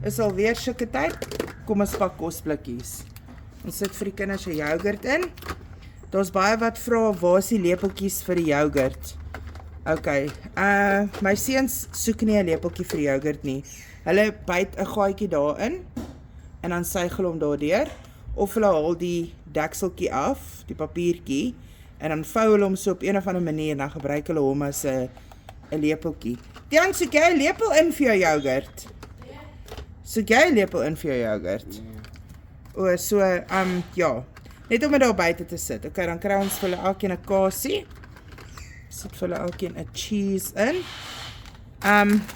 is alweer sulke tyd, kom ons pak kosblikkies. Ons sit vir die kinders 'n yoghurt in. Daar's baie wat vra, waar is die lepeltjies vir die yoghurt? Ok, my seuns soek nie 'n lepeltjie vir yoghurt nie. Hulle byt 'n gaatjie daarin, en dan suig hulle hom daardeur, of hulle haal die dekseltjie af, die papiertjie, en dan vou hulle hom so op een of ander manier, en dan gebruik hulle hom as 'n lepeltjie. Tian, soek jy 'n lepel in vir jou yoghurt? Soek jy 'n lepel in vir jou yoghurt? O, so, ja, net om dit daar buite te sit. Ok, dan kry ons vir hulle elkeen 'n kasie. Sit vir hulle elkeen 'n cheese in.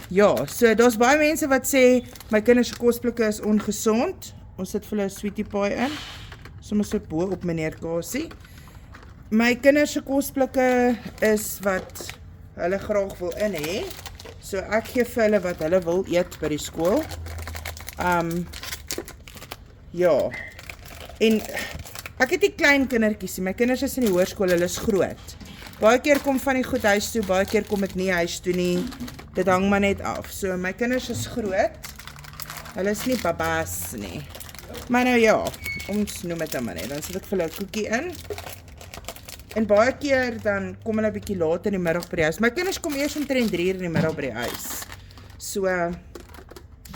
Ja, so daar's baie mense wat sê, my kinders se kosblikke is ongesond. Ons sit vir hulle 'n sweetie pie in. Soms so bo op meneer Kasie. My kinders se kosblikke is wat hulle graag wil in hê. So ek gee vir hulle wat hulle wil eet by die skool. Ja. En ek het nie klein kindertjies nie. My kinders is in die hoërskool, hulle is groot. Baie keer kom van die goed huis toe, baie keer kom dit nie huis toe nie. Dit hang maar net af. So my kinders is groot. Hulle is nie babas nie. Maar nou ja, ons noem dit maar net. Dan sit ek vir hulle 'n koekie in. En baie keer dan kom hulle 'n bietjie later in die middag by die huis. My kinders kom eers omtrent 3 uur in die middag by die huis. So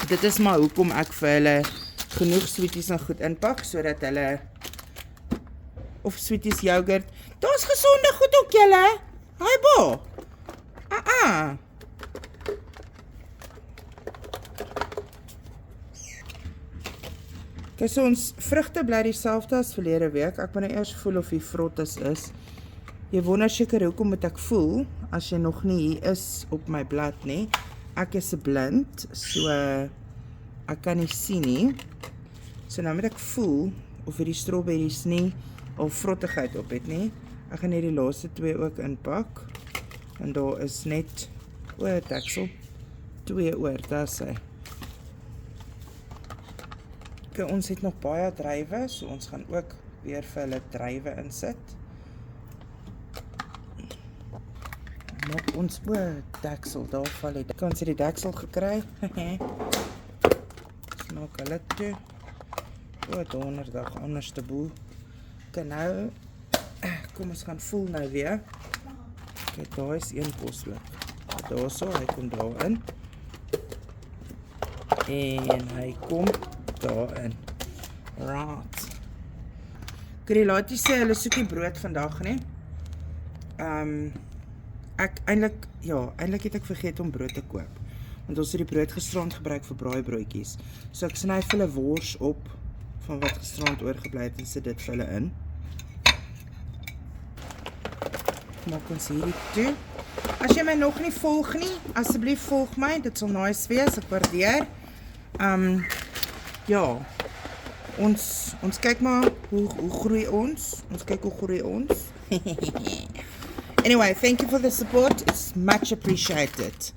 dit is maar hoekom ek vir hulle genoeg sweeties en goed inpak, sodat hulle, of sweeties yoghurt, daar's gesonde goed ook julle. Hi bo. Okay, so ons vrugte bly dieselfde as verlede week. Ek moet nou eers voel of die vrottes is. Jy wonder seker hoekom moet ek voel, as jy nog nie hier is op my blad nie. Ek is blind, so ek kan nie sien nie. So nou moet ek voel of hierdie strawberries nie al vrottigheid op het nie. Ek gaan hierdie laaste 2 ook inpak. En daar is net, deksel, 2 oor, daar sê. Okay, ons het nog baie druiwe, so ons gaan ook weer vir hulle druiwe insit. Maak ons deksel, daar val die deksel. Ons het die deksel gekry. Maak hulle toe. Donderdag, anders te boel. Okay, nou, kom ons gaan voel nou weer. Okay, daar is 1 kosblik. Daar so, hy kom daar in. En hy kom daarin. Right. Okay, die laatie sê, hulle soek nie brood vandag nie. Eintlik het ek vergeet om brood te koop. Want ons het die brood gisterand gebruik vir braaibroodjies. So ek sny vir hulle wors op, van wat gisterand oorgebly het, en sit dit vir hulle in. Maak ons hierdie toe. As jy my nog nie volg nie, asseblief volg my, dit sal nice wees, ek waardeer. Ja, ons kyk maar hoe groei ons. Ons kyk hoe groei ons. Anyway, thank you for the support. It's much appreciated.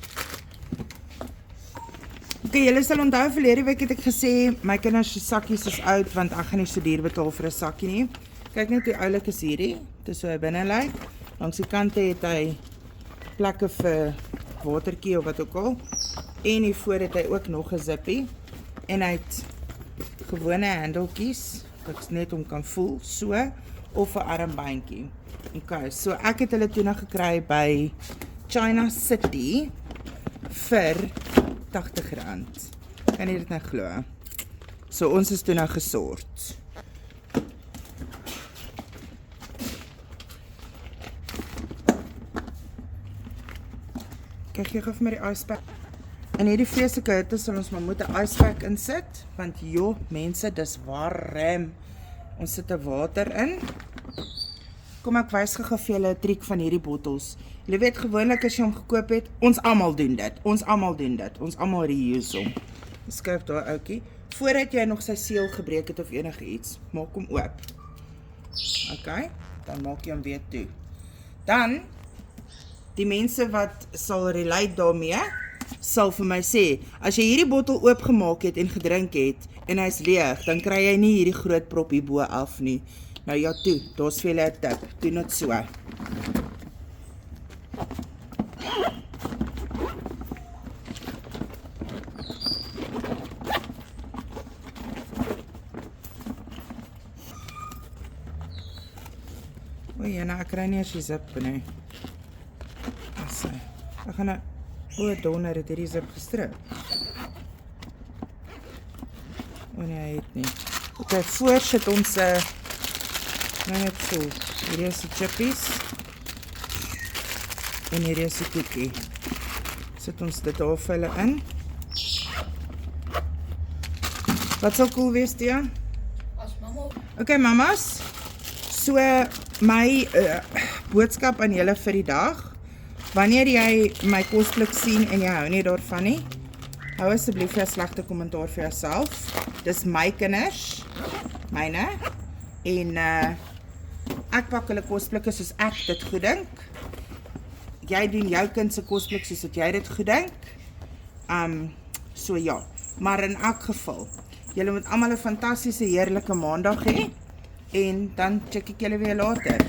Okay, julle sal onthou, verlede week het ek gesê, my kinders se sakkies is oud, want ek gaan nie so duur betaal vir 'n sakkie nie. Kyk net hoe oulik is hierdie. Dit is so hy binne lyk. Langs die kante het hy plekke vir watertjie of wat ook al. En hiervoor het hy ook nog 'n zippie. En hy het gewone handeltjies, wat ek net om kan voel, so, of 'n armbandjie. Okay, so ek het hulle toe nog gekry by China City vir R80. Kan jy dit nou glo? So ons is toe nou gesort. Kyk, jy gaf my die icepack. In hierdie vreeslike hitte sal ons maar moet 'n icepack insit, want joh, mense, dis warm. Ons sit 'n water in. Kom ek wys gou vir julle 'n triek van hierdie bottels. Julle weet gewoonlik as jy hom gekoop het, ons almal doen dit. Ons almal reuse hom. Skryf daar ouetjie. Voordat jy nog sy seël gebreek het of enige iets, maak hom oop. Okay, dan maak jy hom weer toe. Dan die mense wat sal relate daarmee, sal vir my sê, as jy hierdie bottel oopgemaak het en gedrink het en hy's leeg, dan kry jy nie hierdie groot prop hierbo af nie. Nou ja toe, daar's vir julle 'n tip. Doen dit so. ja, nou, ek kry nie as die zip nie. So, ek gaan nou, donder, het hierdie zip gestrip. Nee, hy het nie. Ok, voor sit ons, nou net so, hierdie is die chippies, en hierdie is die koekie. Sit ons dit daar vir hulle in. Wat sal cool wees, Tia? As mamma. Ok, mamas, so my boodskap aan julle vir die dag, wanneer jy my kosblik sien en jy hou nie daarvan nie, hou asseblief jou slegte kommentaar vir jouself. Dis my kinders, myne, en ek pak hulle kosblikke soos ek dit goed dink. Jy doen jou kind se kosblik soos wat jy dit goed dink. So ja, maar in elk geval, julle moet almal 'n fantastiese heerlike maandag hê en dan check ek julle weer later.